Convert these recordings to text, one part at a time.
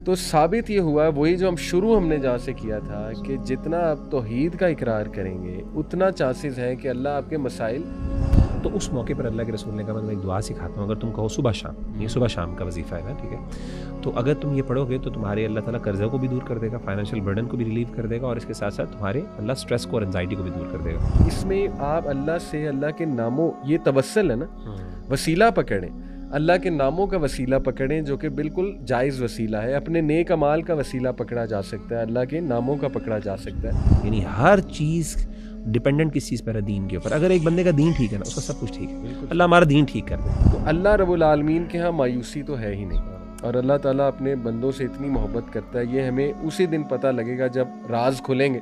تو ثابت یہ ہوا وہی جو ہم نے جہاں سے کیا تھا کہ جتنا آپ توحید کا اقرار کریں گے اتنا چانسز ہیں کہ اللہ آپ کے مسائل. تو اس موقع پر اللہ کے رسول نے کہا میں ایک دعا سکھاتا ہوں، اگر تم کہو صبح شام، یہ صبح شام کا وظیفہ ہے نا، ٹھیک ہے، تو اگر تم یہ پڑھو گے تو تمہارے اللہ تعالیٰ قرضے کو بھی دور کر دے گا، فائنینشیل برڈن کو بھی ریلیو کر دے گا، اور اس کے ساتھ ساتھ تمہارے اللہ سٹریس کو اور انزائٹی کو بھی دور کر دے گا. اس میں آپ اللہ سے اللہ کے ناموں، یہ توسل ہے نا، وسیلہ پکڑیں، اللہ کے ناموں کا وسیلہ پکڑیں جو کہ بالکل جائز وسیلہ ہے. اپنے نیک اعمال کا وسیلہ پکڑا جا سکتا ہے، اللہ کے ناموں کا پکڑا جا سکتا ہے. یعنی ہر چیز ڈیپینڈنٹ کس چیز پر ہے؟ دین کے اوپر. اگر ایک بندے کا دین ٹھیک ہے نا، اس کا سب کچھ ٹھیک ہے. اللہ ہمارا دین ٹھیک کر دے. تو اللہ رب العالمین کے ہاں مایوسی تو ہے ہی نہیں، اور اللہ تعالیٰ اپنے بندوں سے اتنی محبت کرتا ہے. یہ ہمیں اسی دن پتہ لگے گا جب راز کھلیں گے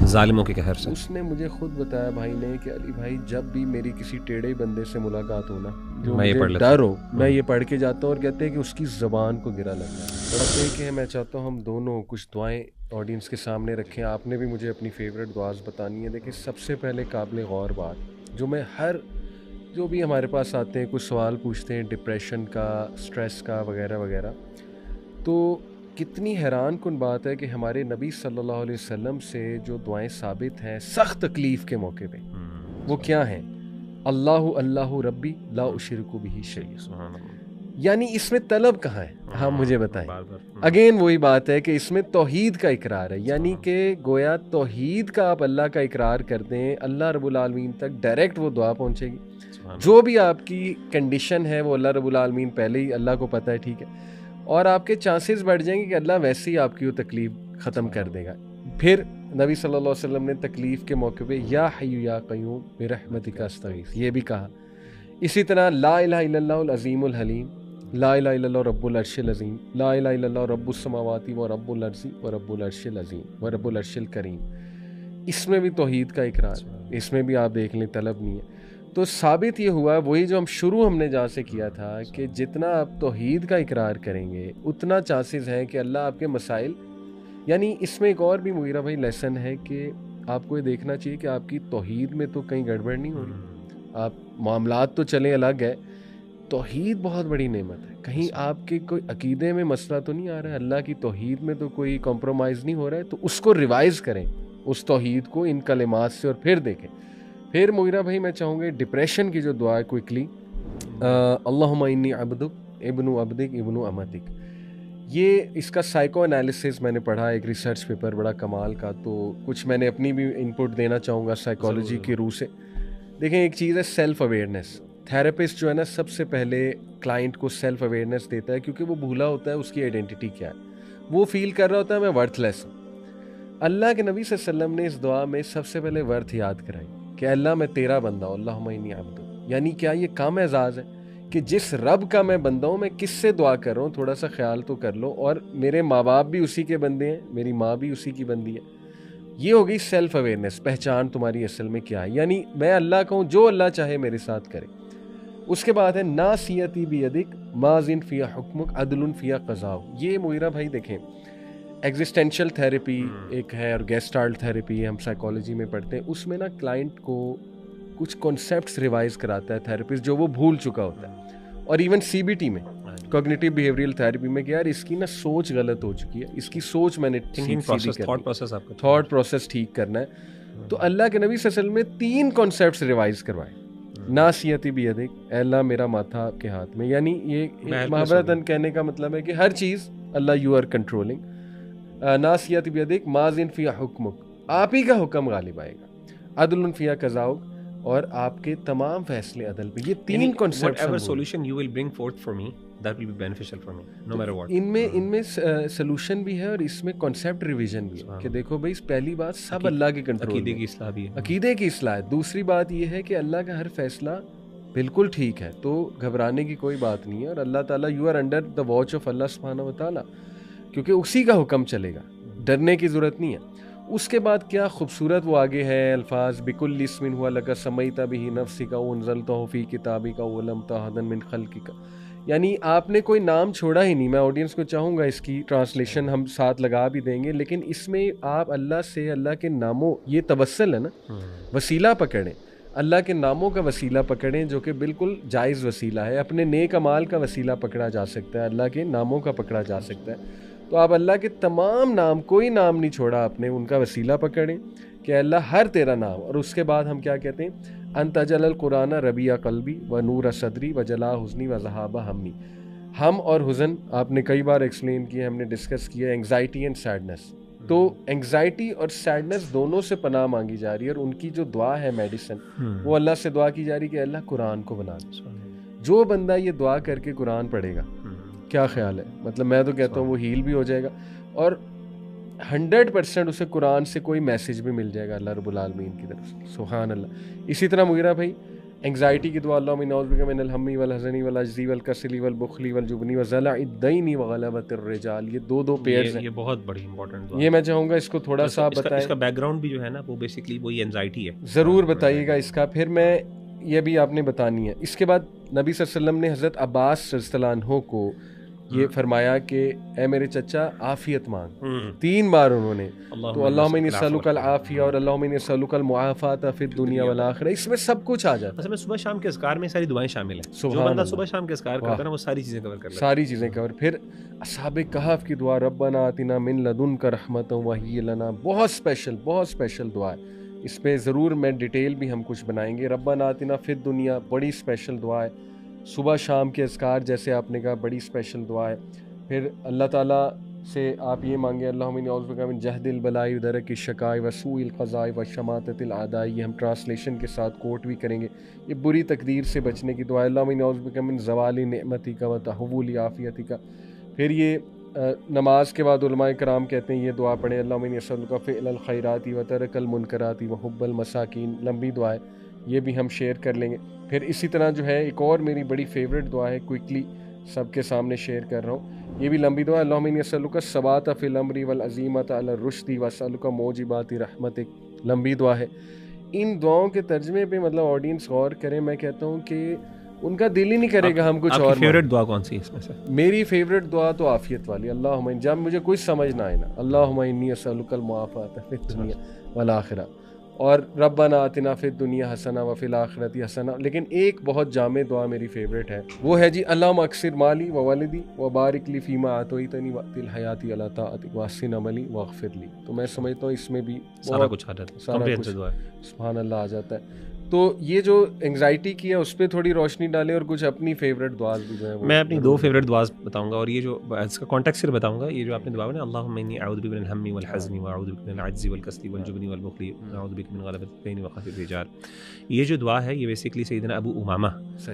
ظالموں کے قہر سے. اس نے مجھے خود بتایا بھائی نے کہ علی بھائی جب بھی میری کسی ٹیڑھے بندے سے ملاقات ہو نا، جو مجھے ڈر ہو، میں یہ پڑھ کے جاتا ہوں اور کہتے ہیں کہ اس کی زبان کو گرا لگنا. بڑا کہ میں چاہتا ہوں ہم دونوں کچھ دعائیں آڈینس کے سامنے رکھیں. آپ نے بھی مجھے اپنی فیوریٹ دعاز بتانی ہے. دیکھیں سب سے پہلے قابل غور بات جو میں جو بھی ہمارے پاس آتے ہیں کچھ سوال پوچھتے ہیں ڈپریشن کا، سٹریس کا وغیرہ وغیرہ، تو کتنی حیران کن بات ہے کہ ہمارے نبی صلی اللہ علیہ وسلم سے جو دعائیں ثابت ہیں سخت تکلیف کے موقع پہ، وہ کیا ہیں؟ اللہ اللہ ربی لا اشرک بہ شیئا. یعنی اس میں طلب کہاں ہے؟ ہاں مجھے بتائیں. اگین وہی بات ہے کہ اس میں توحید کا اقرار ہے، یعنی کہ گویا توحید کا آپ اللہ کا اقرار کر دیں، اللہ رب العالمین تک ڈائریکٹ وہ دعا پہنچے گی. جو بھی آپ کی کنڈیشن ہے وہ اللہ رب العالمین پہلے ہی اللہ کو پتہ ہے، ٹھیک ہے، اور آپ کے چانسز بڑھ جائیں گے کہ اللہ ویسے ہی آپ کی وہ تکلیف ختم کر دے گا. پھر نبی صلی اللہ علیہ وسلم نے تکلیف کے موقع پہ یا حی یا قیوم برحمتک استغیث یہ بھی کہا. اسی طرح لا الہ الا اللہ العظیم الحلیم، لا الہ الا اللہ رب العرش العظیم، لا الہ الا اللہ رب السماوات و رب الارض و رب العرش العظیم و رب العرش الکریم. اس میں بھی توحید کا اقرار، اس میں بھی آپ دیکھ لیں طلب نہیں ہے. تو ثابت یہ ہوا وہی جو ہم نے جہاں سے کیا تھا کہ جتنا آپ توحید کا اقرار کریں گے اتنا چانسز ہیں کہ اللہ آپ کے مسائل. یعنی اس میں ایک اور بھی مغیرہ بھائی لیسن ہے کہ آپ کو یہ دیکھنا چاہیے کہ آپ کی توحید میں تو کہیں گڑبڑ نہیں ہو رہی. آپ معاملات تو چلیں الگ ہے، توحید بہت بڑی نعمت ہے. کہیں آپ کے کوئی عقیدے میں مسئلہ تو نہیں آ رہا ہے، اللہ کی توحید میں تو کوئی کمپرومائز نہیں ہو رہا ہے، تو اس کو ریوائز کریں، اس توحید کو ان کلمات سے، اور پھر دیکھیں. پھر مغیرہ بھائی میں چاہوں گے ڈپریشن کی جو دعا ہے کوئکلی، اللہم انی عبدک ابن عبدک ابن امتک. یہ اس کا سائیکو انالیسس میں نے پڑھا، ایک ریسرچ پیپر بڑا کمال کا، تو کچھ میں نے اپنی بھی انپٹ دینا چاہوں گا سائیکالوجی کی روح سے. دیکھیں ایک چیز ہے سیلف اویئرنیس. تھراپسٹ جو ہے نا سب سے پہلے کلائنٹ کو سیلف اویئرنیس دیتا ہے، کیونکہ وہ بھولا ہوتا ہے اس کی آئیڈینٹی کیا ہے. وہ فیل کر رہا ہوتا ہے میں ورتھ لیس ہوں. اللہ کے نبی صلی اللہ علیہ وسلم نے اس دعا میں سب سے پہلے ورتھ یاد کرائی کہ اللہ میں تیرا بندہ ہوں، اللہم انی عبدک. یعنی کیا یہ کم اعزاز ہے کہ جس رب کا میں بندہ ہوں میں کس سے دعا کر رہا ہوں، تھوڑا سا خیال تو کر لو. اور میرے ماں باپ بھی اسی کے بندے ہیں، میری ماں بھی اسی کی بندی ہے. یہ ہو گئی سیلف اویئرنیس، پہچان تمہاری اصل میں کیا ہے. یعنی میں اللہ کا ہوں، جو اللہ چاہے میرے ساتھ کرے. اس کے بعد ہے ناصیتی بیدک ماضٍ فی حکمک عدل فی قضاء. یہ مغیرہ بھائی دیکھیں ایگزسٹینشل تھیراپی ایک ہے اور گیسٹالٹ تھیراپی ہم سائیکالوجی میں پڑھتے ہیں. اس میں نا کلائنٹ کو کچھ کانسیپٹس ریوائز کراتا ہے تھیراپسٹ جو وہ بھول چکا ہوتا ہے. اور ایون سی بی ٹی میں کوگنیٹیو بیہیویئرل تھیراپی میں کہ یار اس کی نا سوچ غلط ہو چکی ہے، اس کی سوچ میں نے تھاٹ پروسیس ٹھیک کرنا ہے. تو اللہ کے نبی صلی اللہ علیہ وسلم نے 3 کانسیپٹس ریوائز کروائے. ناصیتی بیدک، اے اللہ میرا ماتھا آپ کے ہاتھ میں. یعنی یہ محبتاً کہنے کا مطلب ہے کہ ہر چیز اللہ یو آر کنٹرولنگ. ناصیتی بیدک ماضٍ فی حکمک، آپ ہی کا حکم غالب آئے گا. عدل فی قضاءک، اور آپ کے تمام فیصلے عدل پہ. یہ 3 concepts whatever solution you will bring forth for me that will be beneficial for me no matter what. ان میں سولوشن بھی ہے اور اس میں کنسیپٹ ریویژن بھی ہے کہ دیکھو بھائی پہلی بات سب اللہ کے کنٹرول، عقیدے کی اصلاح بھی ہے، عقیدے کی اصلاح ہے. دوسری بات یہ ہے کہ اللہ کا ہر فیصلہ بالکل ٹھیک ہے، تو گھبرانے کی کوئی بات نہیں ہے. اور اللہ تعالیٰ you are under the watch of اللہ سبحانہ و تعالیٰ، کیونکہ اسی کا حکم چلے گا، ڈرنے کی ضرورت نہیں ہے. اس کے بعد کیا خوبصورت وہ آگے ہے الفاظ، بکل اسم ہوا لگا سمیت بہ نفسک وانزلتہ فی کتابک ولمت احدا من خلقک. یعنی آپ نے کوئی نام چھوڑا ہی نہیں. میں آڈینس کو چاہوں گا اس کی ٹرانسلیشن ہم ساتھ لگا بھی دیں گے، لیکن اس میں آپ اللہ سے اللہ کے ناموں، یہ توسل ہے نا، وسیلہ پکڑیں، اللہ کے ناموں کا وسیلہ پکڑیں جو کہ بالکل جائز وسیلہ ہے. اپنے نیک اعمال کا وسیلہ پکڑا جا سکتا ہے، اللہ کے ناموں کا پکڑا جا سکتا ہے. تو آپ اللہ کے تمام نام، کوئی نام نہیں چھوڑا آپ نے، ان کا وسیلہ پکڑیں کہ اللہ ہر تیرا نام. اور اس کے بعد ہم کیا کہتے ہیں؟ انت جل القرآن ربیع قلبی و نور صدری و جلا حزنی و ذہاب ہمی. ہم اور حزن آپ نے کئی بار ایکسپلین کیا، ہم نے ڈسکس کیا، انگزائٹی اینڈ سیڈنس. تو انگزائٹی اور سیڈنس دونوں سے پناہ مانگی جا رہی ہے، اور ان کی جو دعا ہے میڈیسن، وہ اللہ سے دعا کی جا رہی ہے کہ اللہ قرآن کو بنا دے. جو بندہ یہ دعا کر کے قرآن پڑھے گا، کیا خیال ہے؟ مطلب میں تو کہتا ہوں وہ ہیل بھی ہو جائے گا، اور 100% اسے قرآن سے کوئی میسیج بھی مل جائے گا اللہ رب العالمین کی طرف سے. سبحان اللہ. اسی طرح مغیرہ بھائی انگزائٹی کی دعا، اللہم نعوذ بک من الہم والحزن والعجز والکسل والبخل والجبن وضلع الدین وغلبۃ الرجال. یہ دو پیئرز ہیں، یہ بہت بڑی امپورٹنٹ دعا. یہ میں چاہوں گا اس کو تھوڑا سا بتائیں. اس کا بیک گراؤنڈ بھی جو ہے نا وہ بیسیکلی وہی اینزائٹی ہے. ضرور بتائیے گا اس کا. پھر میں یہ بھی آپ نے بتانی ہے. اس کے بعد نبی صلی اللہ علیہ وسلم نے حضرت عباس رضی اللہ عنہ کو یہ فرمایا کہ اے میرے چچا عافیت مانگ. 3 بار انہوں نے. تو اللہم انی اسألک العافیہ اور اللہم انی اسألک المعافاۃ فی الدنیا والآخرہ. اس میں سب کچھ آ جاتا ہے. اصل میں صبح شام کے اذکار میں ساری دعائیں شامل ہیں. جو بندہ صبح شام کے اذکار کرتا ہے نا وہ ساری چیزیں کور کر لیتا ہے. ساری چیزیں کور. پھر اصحاب کہف کی دعا، ربنا آتنا من لدنک رحمۃ وہی لنا، بہت اسپیشل دعا ہے. اس پہ ضرور میں ڈیٹیل بھی ہم کچھ بنائیں گے. ربنا آتنا فی الدنیا بڑی اسپیشل دعا ہے. صبح شام کے اذکار جیسے آپ نے کہا بڑی اسپیشل دعا ہے. پھر اللہ تعالیٰ سے آپ یہ مانگیں اللہم انی اعوذ بک من جہد البلاء ودرک الشقاء وسوء القضاء وشماتۃ الاعداء. یہ ہم ٹرانسلیشن کے ساتھ کوٹ بھی کریں گے. یہ بری تقدیر سے بچنے کی دعا ہے. اللہم انی اعوذ بک من زوال نعمتک وتحول عافیتک. پھر یہ نماز کے بعد علماء کرام کہتے ہیں یہ دعا پڑھیں، اللہم انی اسألک فعل الخیرات وترک المنکرات وحب المساکین. لمبی دعا ہے، یہ بھی ہم شیئر کر لیں گے. پھر اسی طرح جو ہے ایک اور میری بڑی فیوریٹ دعا ہے، کوئکلی سب کے سامنے شیئر کر رہا ہوں. یہ بھی لمبی دعا ہے. اللہم انی اسألک الثبات فی الامر والعزیمۃ علی الرشد واسألک موجبات رحمتک. لمبی دعا ہے. ان دعاؤں کے ترجمے پہ مطلب آڈینس غور کریں. میں کہتا ہوں کہ ان کا دل ہی نہیں کرے گا ہم کچھ اور. فیوریٹ دعا کون سی ہے اس میں سے؟ میری فیوریٹ دعا تو عافیت والی، اللہم جب مجھے کچھ سمجھ نہ آئے نا، اللہم انی اسألک المعافاۃ فی الدنیا والآخرہ، اور ربنا آتنا فی الدنیا حسنہ وفی الآخرۃ حسنہ. لیکن ایک بہت جامع دعا میری فیوریٹ ہے، وہ ہے جی اللہم اکثر مالی وولدی وبارک لی فیما اعطیتنی وقت الحیاتی علی طاعتک واحسن عملی واغفر لی. تو میں سمجھتا ہوں اس میں بھی سارا کچھ آ جاتا ہے، سارا کچھ سبحان اللہ آ جاتا ہے. تو یہ جو انگزائٹی کی ہے اس پہ تھوڑی روشنی ڈالیں، اور کچھ اپنی فیوریٹ دعاز بھی جو ہیں. میں اپنی 2 فیوریٹ دعاز بتاؤں گا، اور یہ جو اس کا کانٹیکسٹ صرف بتاؤں گا. یہ جو آپ نے دعا ہے نا اللہم انی اعوذ بک من الہم والحزن واعوذ بک من العجز والکسل والجبن والبخل واعوذ بک من غلبۃ الدین وقہر الرجال. یہ جو دعا ہے یہ بیسیکلی سیدنا ابو امامہ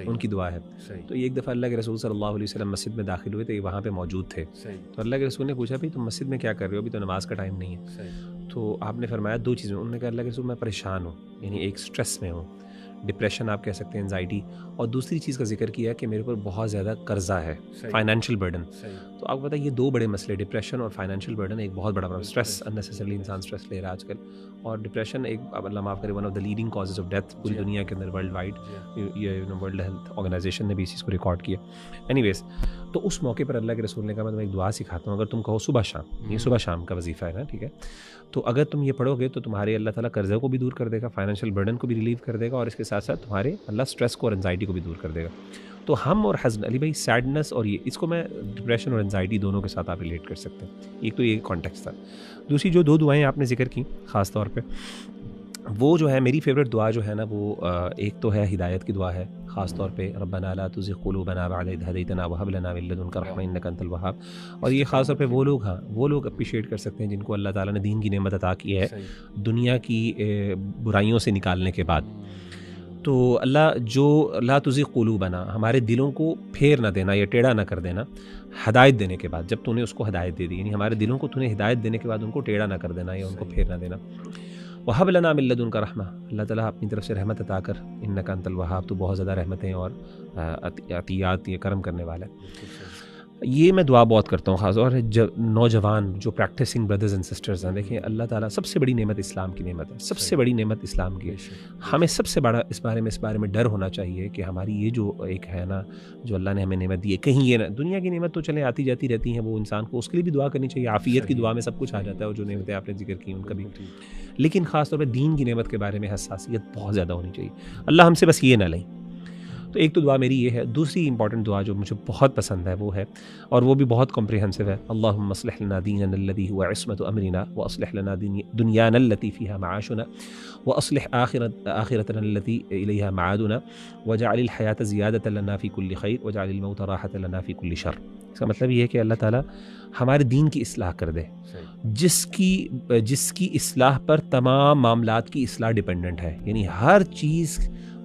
ان کی دعا ہے. تو یہ ایک دفعہ اللہ کے رسول صلی اللہ علیہ وسلم مسجد میں داخل ہوئے تھے، وہاں پہ موجود تھے. تو اللہ کے رسول نے پوچھا بھائی تم مسجد میں کیا کر رہے ہو، ابھی تو نماز کا ٹائم نہیں ہے. تو آپ نے فرمایا 2 چیزیں. انہوں نے کہا اللہ کے رسول میں پریشان ہوں، یعنی ایک اسٹریس میں ہوں، ڈپریشن آپ کہہ سکتے ہیں، انزائٹی، اور دوسری چیز کا ذکر کیا کہ میرے اوپر بہت زیادہ قرضہ ہے، فائنینشیل برڈن. تو آپ کو پتہ ہے یہ 2 بڑے مسئلے، ڈپریشن اور فائنینشیل برڈن ایک بہت بڑا پرابلم. اسٹریس اننیسیسریلی انسان اسٹریس لے رہا ہے آج کل، اور ڈپریشن ایک اللہ معاف کرے one of the leading causes of death پوری دنیا کے اندر worldwide. World Health Organization نے بھی اس چیز کو ریکارڈ کیا. اینی ویز تو اس موقع پر اللہ کے رسول نے کہا میں تمہیں ایک دعا سکھاتا ہوں، اگر تم کہو صبح شام، یہ صبح شام کا وظیفہ ہے نا، ٹھیک ہے، تو اگر تم یہ پڑھو گے تو تمہارے اللہ تعالیٰ قرضے کو بھی دور کر دے گا، فائنینشیل برڈن کو بھی ریلیو کر دے گا، اور اس کے ساتھ ساتھ تمہارے اللہ اسٹریس کو اور انزائٹی کو بھی دور کر دے گا. تو ہم اور حزن، علی بھائی سیڈنس، اور یہ اس کو میں ڈپریشن اور انزائٹی دونوں کے ساتھ آپ ریلیٹ کر سکتے ہیں. ایک تو یہ کانٹیکسٹ تھا. دوسری جو 2 دعائیں آپ نے ذکر کی خاص طور پہ، وہ جو ہے میری فیوریٹ دعا جو ہے نا، وہ ایک تو ہے ہدایت کی دعا ہے خاص طور پہ، ربنا لا تزغ قلوبنا بعد إذ هديتنا وهب لنا من لدنك رحمة إنك أنت الوهاب. اور یہ خاص طور پہ وہ لوگ اپریشیٹ کر سکتے ہیں جن کو اللہ تعالیٰ نے دین کی نعمت عطا کی ہے دنیا کی برائیوں سے نکالنے کے بعد. تو اللہ جو لا تزغ قلوبنا، ہمارے دلوں کو پھیر نہ دینا یا ٹیڑھا نہ کر دینا ہدایت دینے کے بعد، جب تو نے اس کو ہدایت دے دی، یعنی ہمارے دلوں کو تو نے ہدایت دینے کے بعد ان کو ٹیڑھا نہ کر دینا یا ان کو پھیر نہ دینا. وہب لنا من لدنک رحمہ، اللہ تعالیٰ اپنی طرف سے رحمت عطا کر، انک انت الوہاب، تو بہت زیادہ رحمتیں اور عطیات یہ کرم کرنے والا ہے. یہ میں دعا بہت کرتا ہوں خاص اور نوجوان جو پریکٹسنگ بردرز اینڈ سسٹرز ہیں. دیکھیں اللہ تعالیٰ سب سے بڑی نعمت اسلام کی نعمت ہے، سب سے بڑی نعمت اسلام کی ہے. ہمیں سب سے بڑا اس بارے میں ڈر ہونا چاہیے کہ ہماری یہ جو ایک ہے نا جو اللہ نے ہمیں نعمت دی ہے، کہیں یہ نا دنیا کی نعمت تو چلے آتی جاتی رہتی ہیں، وہ انسان کو اس کے لیے بھی دعا کرنی چاہیے. عافیت کی دعا میں سب کچھ آ جاتا ہے، اور جو نعمتیں آپ نے ذکر کی ان کا بھی، لیکن خاص طور پہ دین کی نعمت کے بارے میں حساسیت بہت زیادہ ہونی چاہیے. اللہ ہم سے بس یہ نہ لیں. تو ایک تو دعا میری یہ ہے. دوسری امپورٹنٹ دعا جو مجھے بہت پسند ہے وہ ہے, اور وہ بھی بہت کمپریہنسو ہے, اللہم اصلح لنا دیننا الذی هو عصمۃ امرنا واصلح لنا دنیانا التي فیہا معاشنا واصلح آخرتنا التي الیہا معادنا واجعل الحیاۃ زیادۃ لنا فی کل خیر واجعل الموت راحۃ لنا فی کل شر. اس کا مطلب یہ ہے کہ اللہ تعالیٰ ہمارے دین کی اصلاح کر دے, جس کی اصلاح پر تمام معاملات کی اصلاح ڈپینڈنٹ ہے. یعنی ہر چیز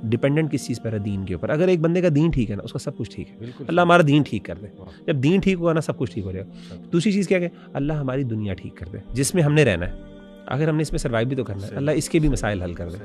ڈپینڈنٹ کس چیز پر ہے؟ دین کے اوپر. اگر ایک بندے کا دین ٹھیک ہے نا, اس کا سب کچھ ٹھیک ہے. اللہ ہمارا دین ٹھیک کر دے. جب دین ٹھیک ہوگا نا, سب کچھ ٹھیک ہو جائے گا. دوسری چیز کیا کہ اللہ ہماری دنیا ٹھیک کر دے جس میں ہم نے رہنا ہے. اگر ہم نے اس میں سروائیو بھی تو کرنا ہے, اللہ اس کے بھی مسائل حل کر دے.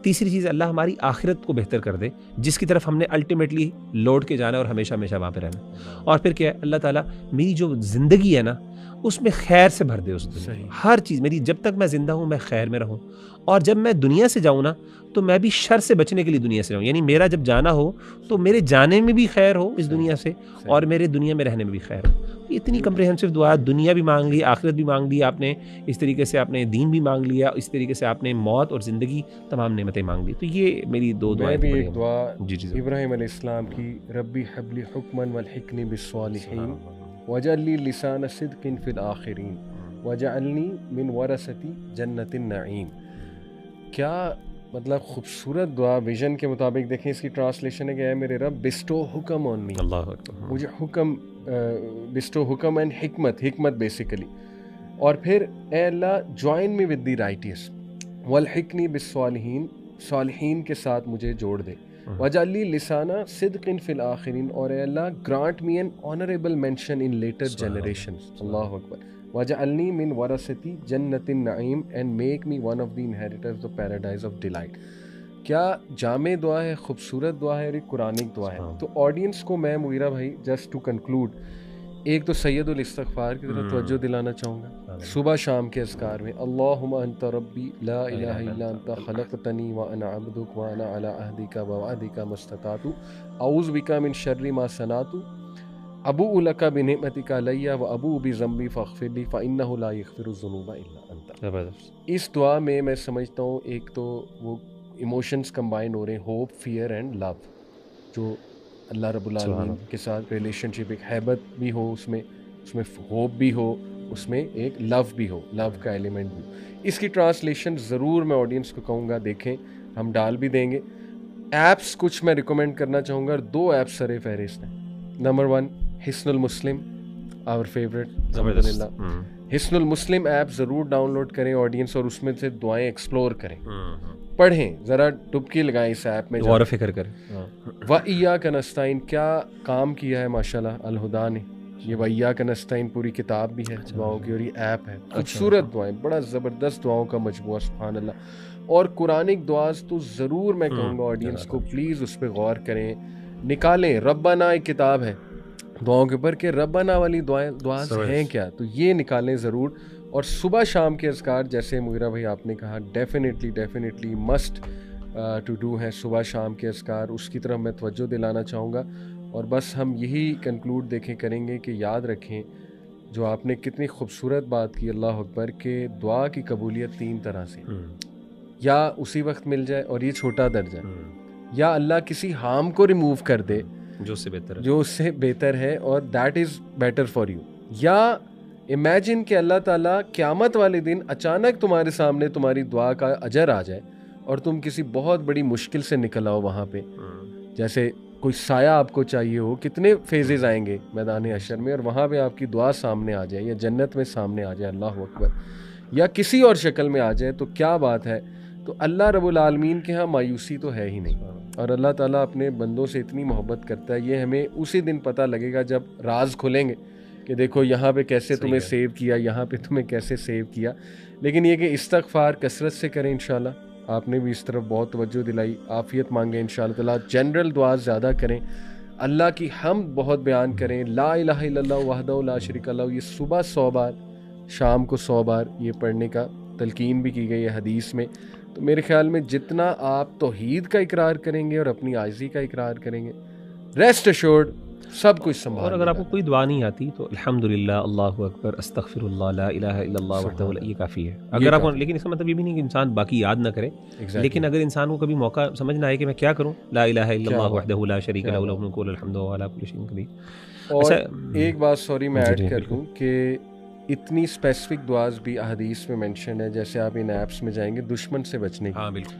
تیسری چیز, اللہ ہماری آخرت کو بہتر کر دے جس کی طرف ہم نے الٹیمیٹلی لوٹ کے جانا ہے اور ہمیشہ ہمیشہ وہاں پہ رہنا. اور پھر کیا ہے, اللہ تعالیٰ میری جو زندگی ہے نا اس میں خیر سے بھر دے. اس دنیا ہر چیز میری, جب تک میں زندہ ہوں میں خیر میں رہوں, اور جب میں دنیا سے جاؤں نا تو میں بھی شر سے بچنے کے لیے دنیا سے جاؤں. یعنی میرا جب جانا ہو تو میرے جانے میں بھی خیر ہو اس دنیا سے, اور میرے دنیا میں رہنے میں بھی خیر ہو. اتنی کمپریہنسو دعا, دنیا بھی مانگ لی, آخرت بھی مانگ لی آپ نے, اس طریقے سے آپ نے دین بھی مانگ لیا, اس طریقے سے آپ نے موت اور زندگی تمام نعمتیں مانگ لی. تو یہ میری دو دعائیں. میں بھی ایک دعا ابراہیم علیہ السلام کی, ربی حب لی حکما والحقنی بالصالحین واجعل لی لسان صدق فی الآخرین واجعلنی من ورثۃ جنۃ النعیم. کیا مطلب خوبصورت دعا. ویژن کے مطابق دیکھیں, اس کی ٹرانسلیشن ہے کہ اے میرے رب بسٹو حکم آن می, اللہ اکبر, مجھے حکم بسٹو حکم اینڈ حکمت بیسیکلی. اور پھر اے اللہ جوائن می ود دی رائٹیس والحقنی بالصالحین, صالحین کے ساتھ مجھے جوڑ دے. واجعل لی لسانہ صدق فی الآخرین, اور اے اللہ grant me an honourable mention in later generations. اللہ اکبر. واجعلنی من ورثۃ جنۃ النعیم and make me one of the inheritors of paradise of delight. کیا جامع دعا ہے, خوبصورت دعا ہے, اور ایک قرآنک دعا ہے. تو آڈینس کو میں مغیرہ بھائی جسٹ ٹو کنکلوڈ, ایک تو سید الاستغفار کی طرف توجہ دلانا چاہوں گا. صبح شام کے اذکار میں اللہم انت ربی لا الہ الا انت خلقتنی وانا عبدک وانا علی عہدک ووعدک ما استطعت اعوذ بک من شر ما صنعت ابوء لک بنعمتک علی وابوء بذنبی فاغفر لی فانہ لا یغفر الذنوب الا انت. اس دعا میں سمجھتا ہوں ایک تو وہ ایموشنز کمبائن ہو رہے ہیں, ہوپ, فیئر اینڈ لو, جو اللہ رب العالمین کے ساتھ ریلیشن شپ, ایک ہیبت بھی ہو اس میں ہوپ بھی ہو, اس میں ایک لو بھی ہو, لو کا ایلیمنٹ بھی ہو. اس کی ٹرانسلیشن ضرور میں آڈینس کو کہوں گا دیکھیں, ہم ڈال بھی دیں گے. ایپس کچھ میں ریکمینڈ کرنا چاہوں گا, 2 ایپس سر فہرست ہیں. نمبر 1 حصن المسلم, آور فیوریٹ, حصن المسلم ایپ ضرور ڈاؤن لوڈ کریں آڈینس, اور اس میں سے دعائیں ایکسپلور کریں, پڑھیں, ذرا ڈبکی لگائیں اس ایپ میں, غور و فکر کریں. وَإِيَّاكَ نَسْتَعِينُ, کیا کام کیا ہے ماشاءاللہ الہدا نے. یہ وَإِيَّاكَ نَسْتَعِينُ پوری کتاب بھی ہے دعاؤں کی, اور یہ ایپ ہے. خوبصورت دعائیں, بڑا زبردست دعاؤں کا مجموعہ, سبحان اللہ. اور قرآنک دعاز تو ضرور میں کہوں گا آڈینس کو پلیز اس پہ غور کریں, نکالیں. ربنا ایک کتاب ہے دعاؤں کے اوپر, کہ ربنا والی دعاز ہیں کیا, تو یہ نکالیں ضرور. اور صبح شام کے اذکار جیسے مغیرہ بھائی آپ نے کہا, ڈیفینیٹلی مسٹ ٹو ڈو ہیں صبح شام کے اذکار, اس کی طرف میں توجہ دلانا چاہوں گا. اور بس ہم یہی کنکلوڈ دیکھیں کریں گے کہ یاد رکھیں جو آپ نے کتنی خوبصورت بات کی, اللہ اکبر, کہ دعا کی قبولیت 3 طرح سے, یا اسی وقت مل جائے اور یہ چھوٹا درجہ, یا اللہ کسی ہارم کو ریموو کر دے جو اس سے بہتر ہے, اور that is better for you. یا امیجن کہ اللہ تعالیٰ قیامت والے دن اچانک تمہارے سامنے تمہاری دعا کا اجر آ جائے, اور تم کسی بہت بڑی مشکل سے نکل آؤ وہاں پہ, جیسے کوئی سایہ آپ کو چاہیے ہو, کتنے فیزز آئیں گے میدان حشر میں, اور وہاں پہ آپ کی دعا سامنے آ جائے, یا جنت میں سامنے آ جائے, اللہ اکبر, یا کسی اور شکل میں آ جائے, تو کیا بات ہے. تو اللہ رب العالمین کے ہاں مایوسی تو ہے ہی نہیں, اور اللہ تعالیٰ اپنے بندوں سے اتنی محبت کرتا ہے. یہ ہمیں اسی دن پتہ لگے گا جب راز کھلیں گے کہ دیکھو یہاں پہ کیسے تمہیں سیو کیا, یہاں پہ تمہیں کیسے سیو کیا. لیکن یہ کہ استغفار کثرت سے کریں انشاءاللہ, آپ نے بھی اس طرف بہت توجہ دلائی, عافیت مانگیں انشاءاللہ تعالیٰ. جنرل دعا زیادہ کریں, اللہ کی حمد بہت بیان کریں, لا الہ الا اللہ وحدہ لا شریک لہ, یہ صبح 100 بار, شام کو 100 بار یہ پڑھنے کا تلقین بھی کی گئی ہے حدیث میں. تو میرے خیال میں جتنا آپ توحید کا اقرار کریں گے اور اپنی عاجزی کا اقرار کریں گے, ریسٹ ایشورڈ سب کچھ سنبھال. اور اگر آپ کو کوئی دعا نہیں آتی تو الحمدللہ، اللہ اکبر، استغفر اللہ، لا الہ الا اللہ وحدہ، یہ کافی ہے. اگر آپ، لیکن اس کا مطلب یہ بھی نہیں کہ انسان باقی یاد نہ کرے، لیکن اگر انسان کو کبھی موقع سمجھ نہ آئے کہ میں کیا کروں، لا الہ الا اللہ وحدہ لا شریک لہ لہ الملک وله الحمد وهو على كل شيء قدیر. اور ایک بات سوری میں ایڈ کر دوں کہ اتنی اسپیسیفک دعاز بھی احادیث میں مینشن ہے. جیسے آپ ان ایپس میں جائیں گے دشمن سے بچنے کی. ہاں بالکل.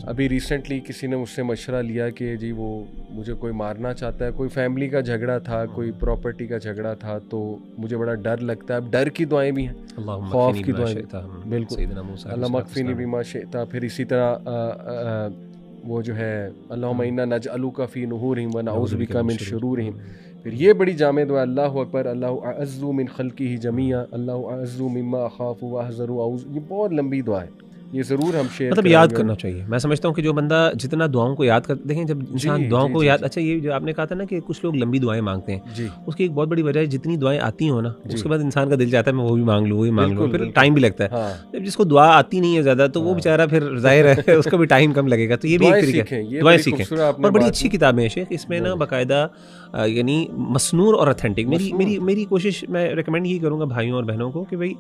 ابھی ریسنٹلی کسی نے مجھ سے مشورہ لیا کہ جی وہ مجھے کوئی مارنا چاہتا ہے، کوئی فیملی کا جھگڑا تھا، کوئی پراپرٹی کا جھگڑا تھا، تو مجھے بڑا ڈر لگتا ہے. اب ڈر کی دعائیں بھی ہیں، خوف کی دعائیں. بالکل، اللہم اکفنی بما شئت. پھر اسی طرح وہ جو ہے اللہم انا نجعلک فی نحورہم ونعوذ بک من شرورہم. پھر یہ بڑی جامع دعا، اللہ اکبر، اللہ اعز من خلقہ جمیعا، اللہ اعز مما اخاف واحذر اعوذ. یہ بہت لمبی دعا ہے، یہ ضرور ہم شیئر مطلب یاد کرنا چاہیے. میں سمجھتا ہوں کہ جو بندہ جتنا دعاؤں کو یاد کر، دیکھیں جب انسان دعاؤں کو یاد، اچھا یہ جو آپ نے کہا تھا نا کہ کچھ لوگ لمبی دعائیں مانگتے ہیں، اس کی ایک بہت بڑی وجہ ہے جتنی دعائیں آتی ہوں نا اس کے بعد انسان کا دل چاہتا ہے میں وہ بھی مانگ لوں، وہی مانگ لوں، پھر ٹائم بھی لگتا ہے. جب جس کو دعا آتی نہیں ہے زیادہ تو وہ بیچارہ پھر ظاہر ہے اس کو بھی ٹائم کم لگے گا. تو یہ بھی ایک طریقہ ہے، دعائیں سیکھیں. اور بڑی اچھی کتابیں ہیں شیخ، اس میں نا باقاعدہ یعنی مسنور اور اتھینٹک. میری کوشش، میں ریکمینڈ یہی کروں گا بھائیوں اور بہنوں کو کہ بھائی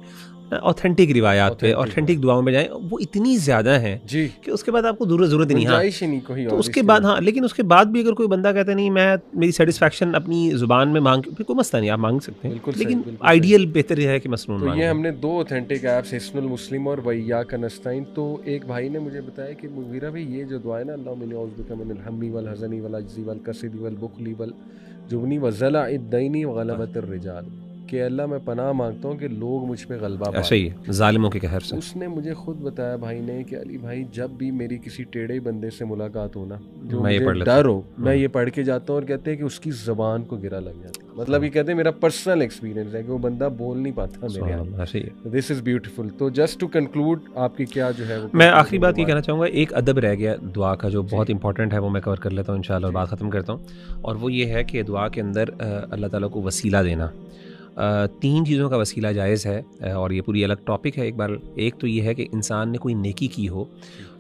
اوتھینٹک روایات پہ، اوتھینٹک دعاؤں میں جائیں. وہ اتنی زیادہ ہیں کہ اس کے بعد آپ کو ضرورت نہیں ہے. تو اس کے بعد ہاں، لیکن اس کے بعد بھی اگر کوئی بندہ کہتا ہے نہیں میں میری سیٹسفیکشن اپنی زبان میں مانگ، پھر کوئی مسئلہ نہیں، آپ مانگ سکتے ہیں. لیکن آئیڈیل بہتر یہ ہے کہ مسنون مانگیں. یہ ہم نے 2 اوتھینٹک ایپس، حصن المسلم اور وإياك نستعين. تو ایک بھائی نے مجھے بتایا کہ مغیرہ بھائی یہ جو دعا ہے نا، اللهم إني أعوذ بك من الهم والحزن والعجز والكسل والبخل والجبن وضلع الدين وغلبة الرجال، کہ اللہ میں پناہ مانگتا ہوں کہ لوگ مجھ پہ غلبہ پائیں، صحیح ہے، ظالموں کے قہر سے. اس نے مجھے خود بتایا بھائی نے کہ علی بھائی جب بھی میری کسی ٹیڑھے بندے سے ملاقات ہو نا، جو مجھے ڈر ہو، میں یہ پڑھ کے جاتا ہوں اور کہتے ہیں کہ اس کی زبان کو گرا لگ جاتا ہے. مطلب یہ کہتے ہیں میرا پرسنل ایکسپیرینس ہے کہ وہ بندہ بول نہیں پاتا میرے یہاں. دس از بیوٹیفل. تو جسٹ ٹو کنکلوڈ آپ کی کیا جو ہے، میں آخری بات یہ کہنا چاہوں گا، ایک ادب رہ گیا دعا کا جو بہت امپورٹنٹ ہے، وہ میں کور کر لیتا ہوں انشاءاللہ اور بات ختم کرتا ہوں. اور وہ یہ ہے کہ دعا کے اندر اللہ تعالیٰ کو وسیلہ دینا. 3 چیزوں کا وسیلہ جائز ہے، اور یہ پوری الگ ٹاپک ہے. ایک تو یہ ہے کہ انسان نے کوئی نیکی کی ہو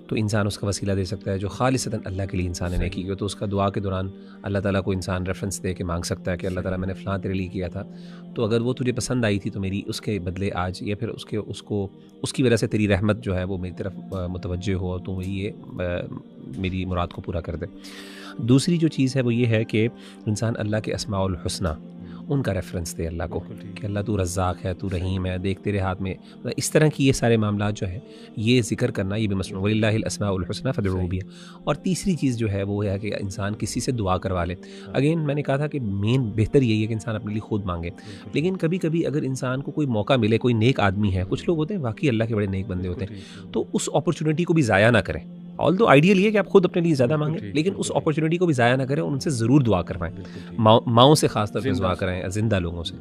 تو انسان اس کا وسیلہ دے سکتا ہے. جو خالصتاً اللہ کے لیے انسان نے نیکی کی ہو تو اس کا دعا کے دوران اللہ تعالیٰ کو انسان ریفرنس دے کے مانگ سکتا ہے کہ اللہ تعالیٰ میں نے فلاں تیرے لیے کیا تھا، تو اگر وہ تجھے پسند آئی تھی تو میری اس کے بدلے آج، یا پھر اس کی وجہ سے تیری رحمت جو ہے وہ میری طرف متوجہ ہو تو یہ میری مراد کو پورا کر دے. دوسری جو چیز ہے وہ یہ ہے کہ انسان اللہ کے اسماء الحسنہ ان کا ریفرنس دے اللہ کو کہ اللہ تو رزاق ہے، تو رحیم ہے، دیکھ تیرے ہاتھ میں، اس طرح کی یہ سارے معاملات جو ہے یہ ذکر کرنا، یہ بھی مسنون، وَلِلَّهِ الْأَسْمَاءُ الْحُسْنَىٰ فَادْعُوهُ بِهَا. اور تیسری چیز جو ہے وہ ہے کہ انسان کسی سے دعا کروا لے. اگین میں نے کہا تھا کہ مین بہتر یہی ہے کہ انسان اپنے لیے خود مانگے، لیکن کبھی کبھی اگر انسان کو کوئی موقع ملے، کوئی نیک آدمی ہے، کچھ لوگ ہوتے ہیں واقعی اللہ کے بڑے نیک بندے ہوتے ہیں، تو اس اپرچونٹی کو بھی ضائع نہ کریں. آلدو آئیڈیل یہ ہے کہ آپ خود اپنے لیے زیادہ مانگیں، لیکن اس اپرچونٹی کو بھی ضائع نہ کریں اور ان سے ضرور دعا کروائیں. ماؤں سے خاص طور پہ دعا کرائیں، زندہ لوگوں سے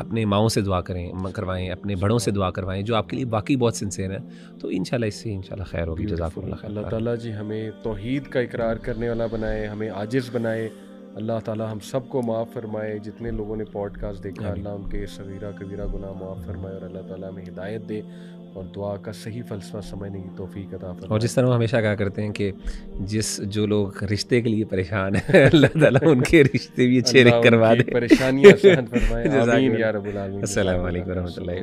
اپنے ماؤں سے دعا کروائیں، اپنے بڑوں سے دعا کروائیں جو آپ کے لیے واقعی بہت سنسیئر ہیں. تو انشاءاللہ اس سے انشاءاللہ خیر ہوگی. جزاکم اللہ خیر. اللہ تعالیٰ جی ہمیں توحید کا اقرار کرنے والا بنائے، ہمیں عاجز بنائے. اللہ تعالیٰ ہم سب کو معاف فرمائے. جتنے لوگوں نے پوڈ کاسٹ دیکھا اللہ ان کے صغیرہ کبیرہ گناہ معاف فرمائے، اور اللہ تعالیٰ ہمیں ہدایت دے اور دعا کا صحیح فلسفہ سمجھنے کی توفیق عطا فرمائے. اور جس طرح ہم ہمیشہ کہا کرتے ہیں کہ جو لوگ رشتے کے لیے پریشان ہیں اللہ تعالیٰ ان کے رشتے بھی اچھے کروا دے، پریشانیاں آسان فرمائے. آمین یا رب العالمین. السلام علیکم ورحمۃ اللہ.